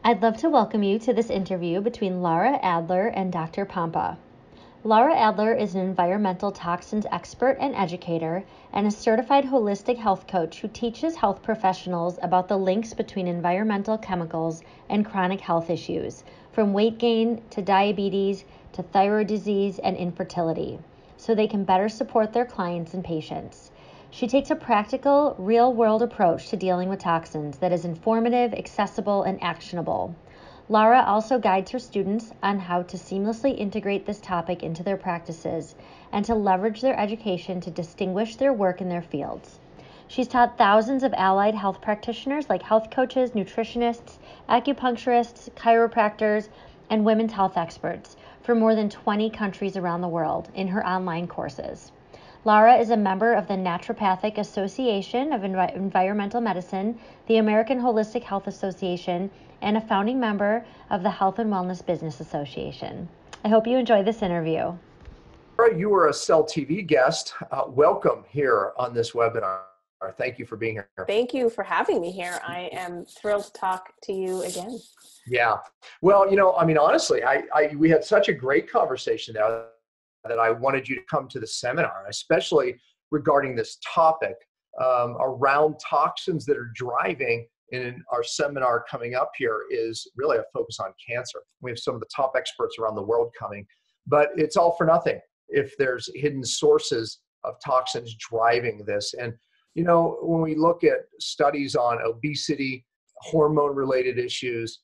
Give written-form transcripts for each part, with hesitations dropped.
I'd love to welcome you to this interview between Lara Adler and Dr. Pompa. Lara Adler is an environmental toxins expert and educator and a certified holistic health coach who teaches health professionals about the links between environmental chemicals and chronic health issues, from weight gain to diabetes to thyroid disease and infertility, so they can better support their clients and patients. She takes a practical, real-world approach to dealing with toxins that is informative, accessible, and actionable. Lara also guides her students on how to seamlessly integrate this topic into their practices and to leverage their education to distinguish their work in their fields. She's taught thousands of allied health practitioners like health coaches, nutritionists, acupuncturists, chiropractors, and women's health experts for more than 20 countries around the world in her online courses. Lara is a member of the Naturopathic Association of Environmental Medicine, the American Holistic Health Association, and a founding member of the Health and Wellness Business Association. I hope you enjoy this interview. Lara, you were a Cell TV guest. Welcome here on this webinar. Thank you for being here. Thank you for having me here. I am thrilled to talk to you again. Yeah. Well, honestly, we had such a great conversation there that I wanted you to come to the seminar, especially regarding this topic around toxins that are driving. In our seminar coming up here is really a focus on cancer. We have some of the top experts around the world coming, but it's all for nothing if there's hidden sources of toxins driving this. And, when we look at studies on obesity, hormone-related issues,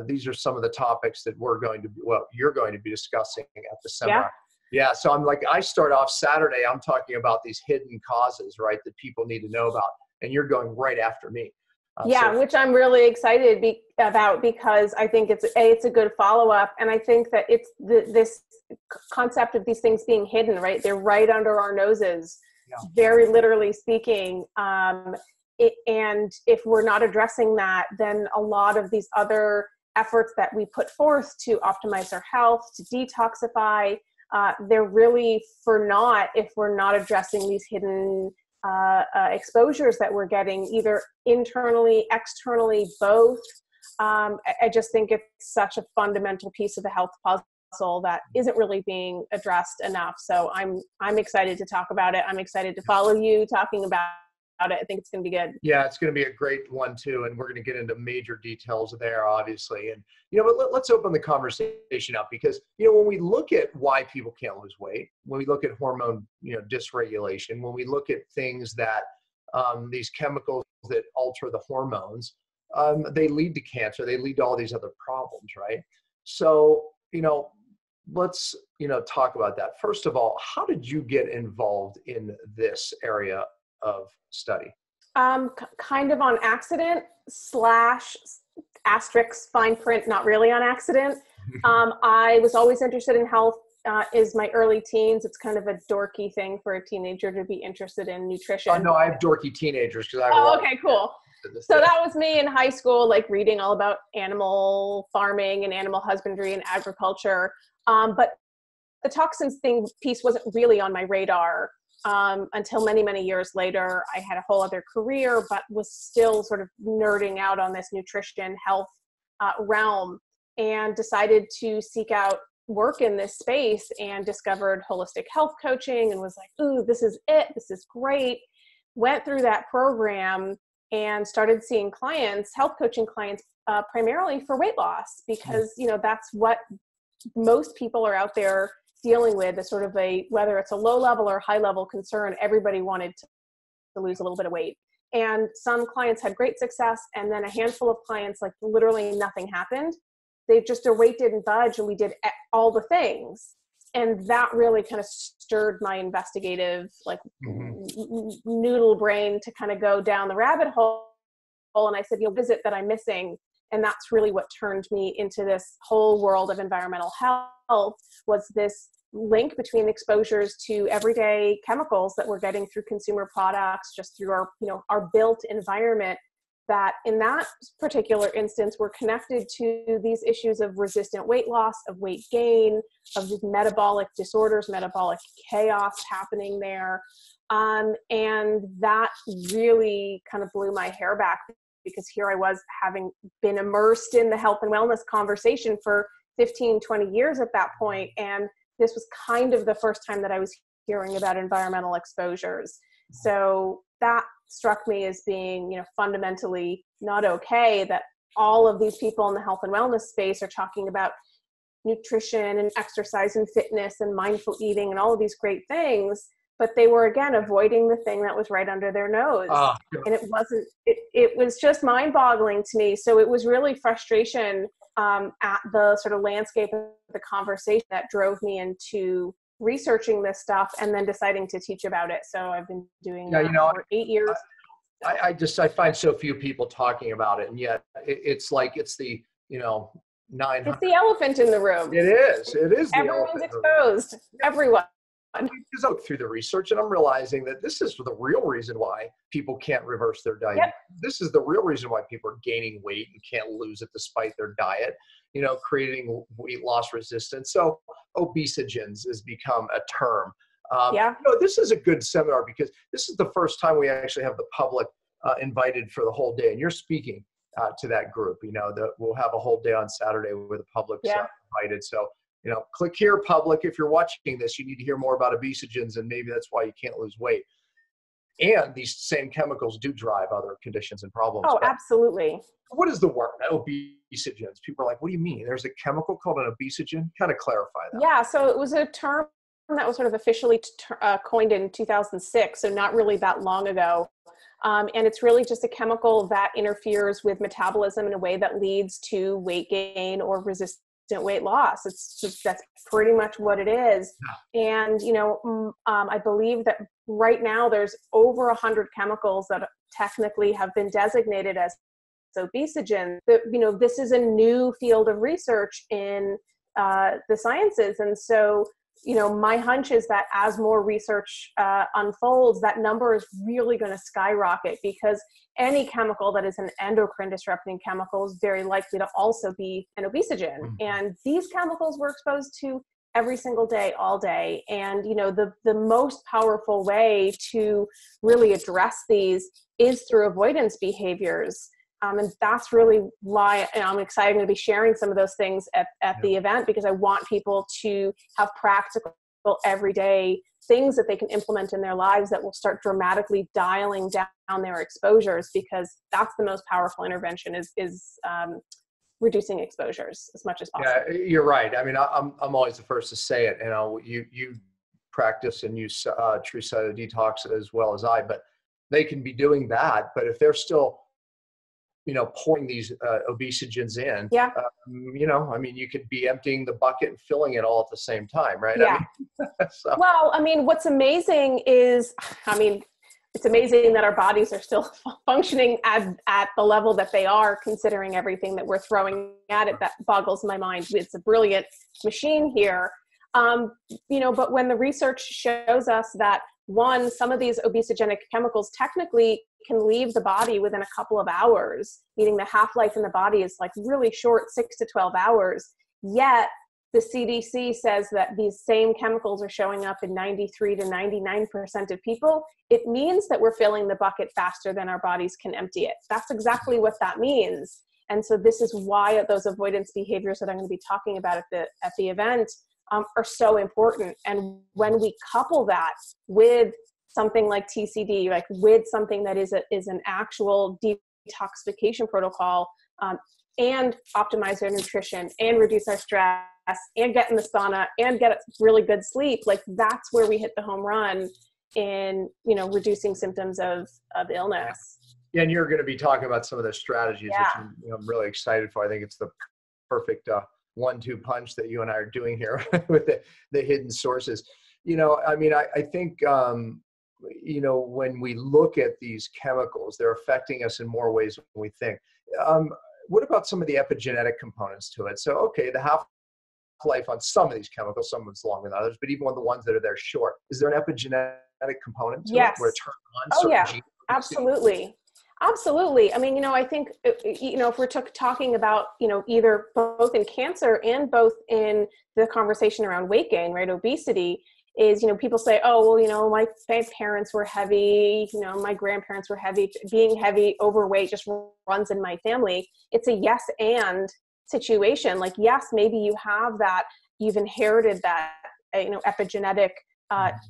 these are some of the topics that you're going to be discussing at the seminar. Yeah. So I start off Saturday, I'm talking about these hidden causes, right, that people need to know about. And you're going right after me. Which I'm really excited about because I think it's a good follow-up. And I think that it's this concept of these things being hidden, right? They're right under our noses, very literally speaking. And if we're not addressing that, then a lot of these other efforts that we put forth to optimize our health, to detoxify, they're really for naught if we're not addressing these hidden exposures that we're getting, either internally, externally, both. I just think it's such a fundamental piece of the health puzzle that isn't really being addressed enough. So I'm excited to talk about it. I'm excited to follow you talking about it. I think it's going to be good. Yeah, it's going to be a great one too. And we're going to get into major details there, obviously. And, but let's open the conversation up because, when we look at why people can't lose weight, when we look at hormone, dysregulation, when we look at things that these chemicals that alter the hormones, they lead to cancer, they lead to all these other problems, right? So, let's, talk about that. First of all, how did you get involved in this area of study? Kind of on accident / asterisk fine print, not really on accident. I was always interested in health. Is my early teens. It's kind of a dorky thing for a teenager to be interested in nutrition. Oh, no, I have dorky teenagers because I have okay, cool. So that was me in high school, reading all about animal farming and animal husbandry and agriculture. But the toxins piece wasn't really on my radar until many, many years later. I had a whole other career, but was still sort of nerding out on this nutrition health realm, and decided to seek out work in this space and discovered holistic health coaching and was like, ooh, this is it. This is great. Went through that program and started seeing clients, health coaching clients, primarily for weight loss, because, that's what most people are out there dealing with, is sort of whether it's a low level or high level concern, everybody wanted to lose a little bit of weight. And some clients had great success. And then a handful of clients, literally nothing happened. They just, their weight didn't budge, and we did all the things. And that really kind of stirred my investigative, noodle brain to kind of go down the rabbit hole. And I said, what is it that I'm missing? And that's really what turned me into this whole world of environmental health, was this link between exposures to everyday chemicals that we're getting through consumer products, just through our built environment, that in that particular instance, we're connected to these issues of resistant weight loss, of weight gain, of these metabolic disorders, metabolic chaos happening there. And that really kind of blew my hair back, because here I was, having been immersed in the health and wellness conversation for 15, 20 years at that point. And this was kind of the first time that I was hearing about environmental exposures. So that struck me as being, fundamentally not okay, that all of these people in the health and wellness space are talking about nutrition and exercise and fitness and mindful eating and all of these great things, but they were, again, avoiding the thing that was right under their nose. And it was just mind-boggling to me. So it was really frustration at the sort of landscape of the conversation that drove me into researching this stuff and then deciding to teach about it. So I've been doing that for 8 years. I find so few people talking about it, and yet it's like it's the 900. It's the elephant in the room. It is. Everyone's exposed. Everyone. I go through the research, and I'm realizing that this is the real reason why people can't reverse their diet. Yep. This is the real reason why people are gaining weight and can't lose it despite their diet, creating weight loss resistance. So obesogens has become a term. This is a good seminar because this is the first time we actually have the public invited for the whole day. And you're speaking to that group, we'll have a whole day on Saturday with the public invited. So, click here, public. If you're watching this, you need to hear more about obesogens, and maybe that's why you can't lose weight. And these same chemicals do drive other conditions and problems. Oh, absolutely. What is the word obesogens? People are like, what do you mean? There's a chemical called an obesogen? Kind of clarify that. Yeah, so it was a term that was sort of officially coined in 2006, so not really that long ago. And it's really just a chemical that interferes with metabolism in a way that leads to weight gain or resistant weight loss. That's pretty much what it is. And, I believe that right now there's over 100 chemicals that technically have been designated as obesogens. This is a new field of research in the sciences. And so, my hunch is that as more research unfolds, that number is really going to skyrocket, because any chemical that is an endocrine-disrupting chemical is very likely to also be an obesogen. Mm-hmm. And these chemicals we're exposed to every single day, all day. And, the most powerful way to really address these is through avoidance behaviors. And that's really why I'm excited to be sharing some of those things at the event, because I want people to have practical, everyday things that they can implement in their lives that will start dramatically dialing down their exposures, because that's the most powerful intervention is reducing exposures as much as possible. Yeah, you're right. I mean, I'm always the first to say it. You practice and use true cytodetox as well as I, but they can be doing that. But if they're still pouring these obesogens in, you could be emptying the bucket and filling it all at the same time, right? Yeah. Well, what's amazing is, it's amazing that our bodies are still functioning at the level that they are, considering everything that we're throwing at it. That boggles my mind. It's a brilliant machine here. But when the research shows us that, one, some of these obesogenic chemicals technically can leave the body within a couple of hours, meaning the half-life in the body is like really short, 6 to 12 hours. Yet the CDC says that these same chemicals are showing up in 93 to 99% of people. It means that we're filling the bucket faster than our bodies can empty it. That's exactly what that means. And so this is why those avoidance behaviors that I'm going to be talking about at the event are so important. And when we couple that with something like TCD, like with something that is an actual detoxification protocol, and optimize our nutrition and reduce our stress and get in the sauna and get really good sleep, like that's where we hit the home run in, reducing symptoms of illness. Yeah, and you're going to be talking about some of the strategies, which I'm really excited for. I think it's the perfect 1-2 punch that you and I are doing here with the hidden sources. I think, when we look at these chemicals, they're affecting us in more ways than we think. What about some of the epigenetic components to it? So, okay, the half-life on some of these chemicals, some of it's longer than others, but even on the ones that are there short, is there an epigenetic component to it where it turns on certain genes? Absolutely. Absolutely. I think, if we're talking about, either both in cancer and both in the conversation around weight gain, right, obesity, is, people say, oh, well, my parents were heavy, my grandparents were heavy. Being heavy, overweight just runs in my family. It's a yes and situation. Like, yes, maybe you have that, you've inherited that, epigenetic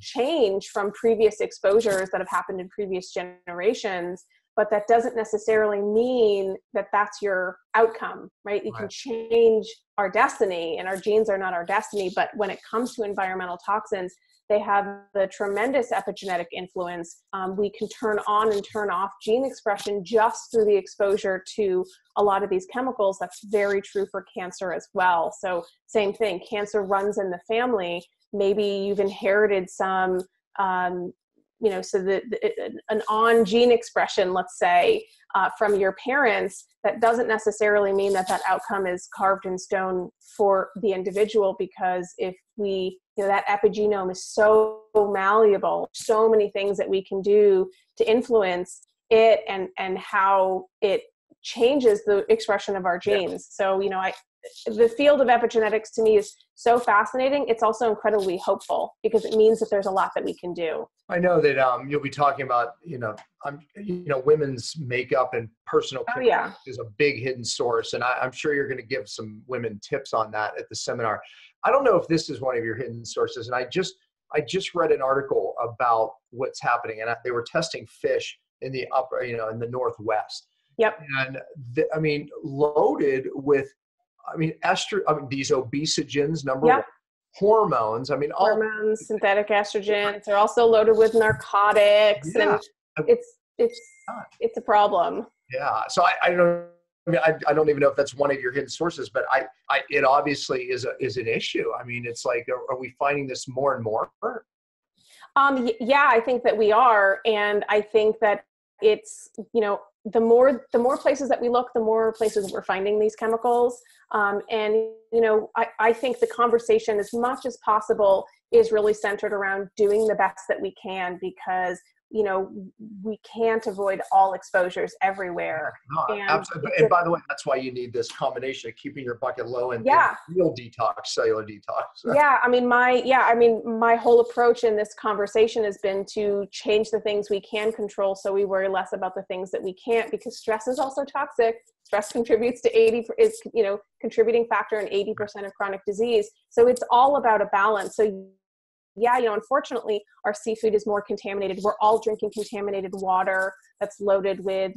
change from previous exposures that have happened in previous generations, but that doesn't necessarily mean that that's your outcome, right? You can change our destiny, and our genes are not our destiny. But when it comes to environmental toxins, they have the tremendous epigenetic influence. We can turn on and turn off gene expression just through the exposure to a lot of these chemicals. That's very true for cancer as well. So same thing, cancer runs in the family. Maybe you've inherited some, so an on gene expression, let's say, from your parents. That doesn't necessarily mean that outcome is carved in stone for the individual, because if we, that epigenome is so malleable, so many things that we can do to influence it and how it changes the expression of our genes. So, the field of epigenetics to me is so fascinating. It's also incredibly hopeful, because it means that there's a lot that we can do. I know that you'll be talking about, women's makeup and personal care is a big hidden source. And I'm sure you're going to give some women tips on that at the seminar. I don't know if this is one of your hidden sources. And I just read an article about what's happening, and they were testing fish in the upper, in the Northwest. Yep. And loaded with, these obesogens, number one, hormones. Hormones, synthetic estrogens. They're also loaded with narcotics, and it's a problem. Yeah. So I don't even know if that's one of your hidden sources, but it obviously is an issue. It's like, are we finding this more and more? Yeah, I think that we are, and I think that it's, the more places that we look, the more places we're finding these chemicals. I think the conversation, as much as possible, is really centered around doing the best that we can, because, we can't avoid all exposures everywhere. No, absolutely. And by the way, that's why you need this combination of keeping your bucket low and real detox, cellular detox. My whole approach in this conversation has been to change the things we can control, so we worry less about the things that we can't, because stress is also toxic. Stress contributes to contributing factor in 80% of chronic disease. So it's all about a balance. So unfortunately, our seafood is more contaminated. We're all drinking contaminated water that's loaded with,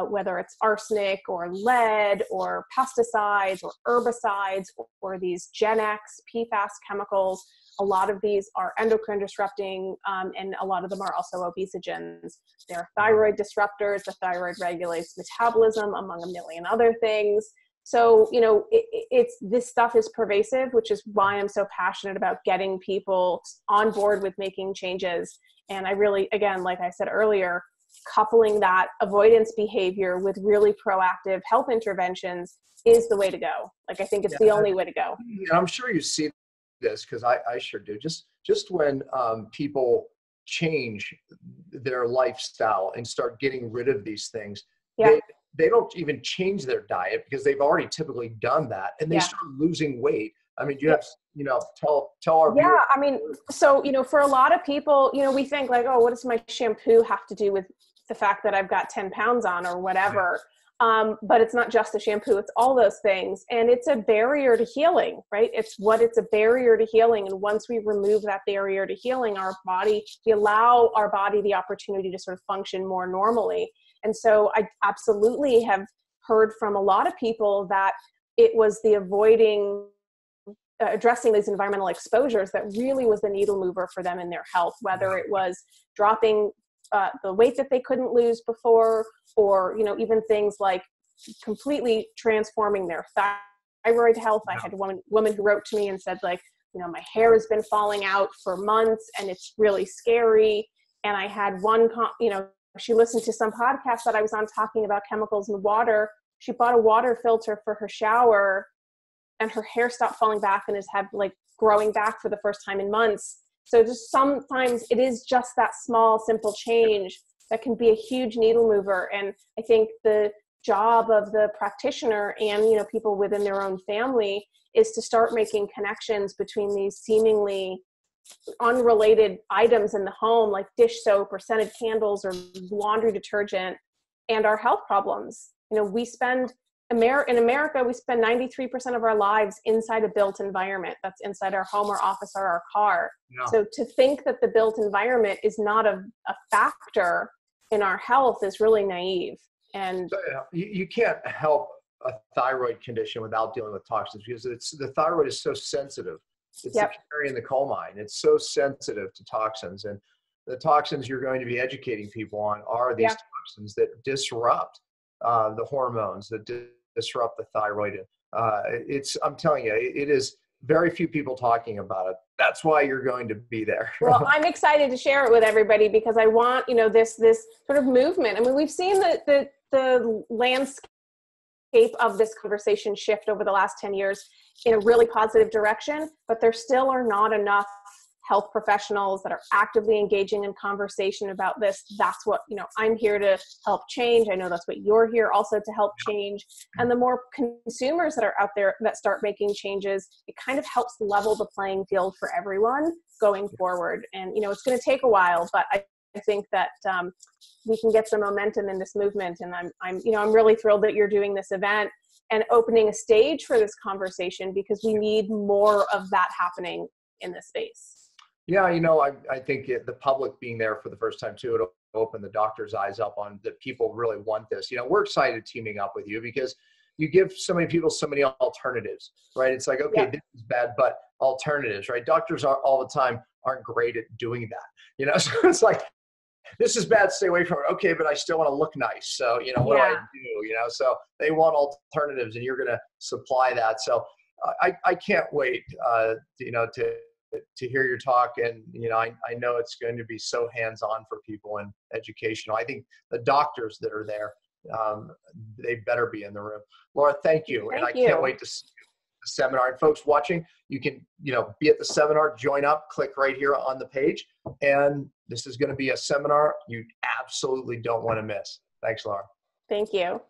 whether it's arsenic or lead or pesticides or herbicides or these Gen X PFAS chemicals. A lot of these are endocrine disrupting, and a lot of them are also obesogens. They're thyroid disruptors. The thyroid regulates metabolism, among a million other things. So, this stuff is pervasive, which is why I'm so passionate about getting people on board with making changes. And I really, again, like I said earlier, coupling that avoidance behavior with really proactive health interventions is the way to go. Like, I think it's the only way to go. I'm sure you see this, because I sure do. Just when people change their lifestyle and start getting rid of these things, they don't even change their diet, because they've already typically done that, and they start losing weight. You have, tell our viewers. So, for a lot of people, we think like, oh, what does my shampoo have to do with the fact that I've got 10 pounds on or whatever? But it's not just the shampoo, it's all those things. And it's a barrier to healing, right? It's a barrier to healing. And once we remove that barrier to healing, we allow our body the opportunity to sort of function more normally. And so I absolutely have heard from a lot of people that it was the addressing these environmental exposures that really was the needle mover for them in their health, whether it was dropping the weight that they couldn't lose before, or, even things like completely transforming their thyroid health. I had one woman who wrote to me and said, like, my hair has been falling out for months and it's really scary. And I had one, she listened to some podcast that I was on talking about chemicals in water. She bought a water filter for her shower, and her hair stopped falling back and is growing back for the first time in months. So just sometimes it is just that small, simple change that can be a huge needle mover. And I think the job of the practitioner and, people within their own family is to start making connections between these seemingly unrelated items in the home, like dish soap or scented candles or laundry detergent, and our health problems. You know, in America, we spend 93% of our lives inside a built environment. That's inside our home or office or our car. Yeah. So to think that the built environment is not a factor in our health is really naive. And So, you can't help a thyroid condition without dealing with toxins, because the thyroid is so sensitive. It's Yep. the canary in the coal mine. It's so sensitive to toxins, and the toxins you're going to be educating people on are these toxins that disrupt the hormones, that disrupt the thyroid. I'm telling you, it is very few people talking about it. That's why you're going to be there. Well, I'm excited to share it with everybody because I want, this sort of movement. I mean, we've seen the landscape of this conversation shift over the last 10 years in a really positive direction, but there still are not enough health professionals that are actively engaging in conversation about this. That's what, I'm here to help change. I know that's what you're here also to help change. And the more consumers that are out there that start making changes, it kind of helps level the playing field for everyone going forward. And, it's going to take a while, but I think that we can get some momentum in this movement. And I'm really thrilled that you're doing this event and opening a stage for this conversation, because we need more of that happening in this space. Yeah, I think the public being there for the first time too, it'll open the doctor's eyes up on that people really want this. We're excited teaming up with you because you give so many people so many alternatives, right? It's like, okay, this is bad, but alternatives, right? Doctors all the time aren't great at doing that, so it's like, this is bad, stay away from it. Okay, but I still want to look nice. So, what do I do? So they want alternatives, and you're going to supply that. So I can't wait, to hear your talk. And, I know it's going to be so hands-on for people and educational. I think the doctors that are there, they better be in the room. Laura, thank you. Thank you. Can't wait to see the seminar. And folks watching, you can, be at the seminar, join up, click right here on the page. And this is going to be a seminar you absolutely don't want to miss. Thanks, Laura. Thank you.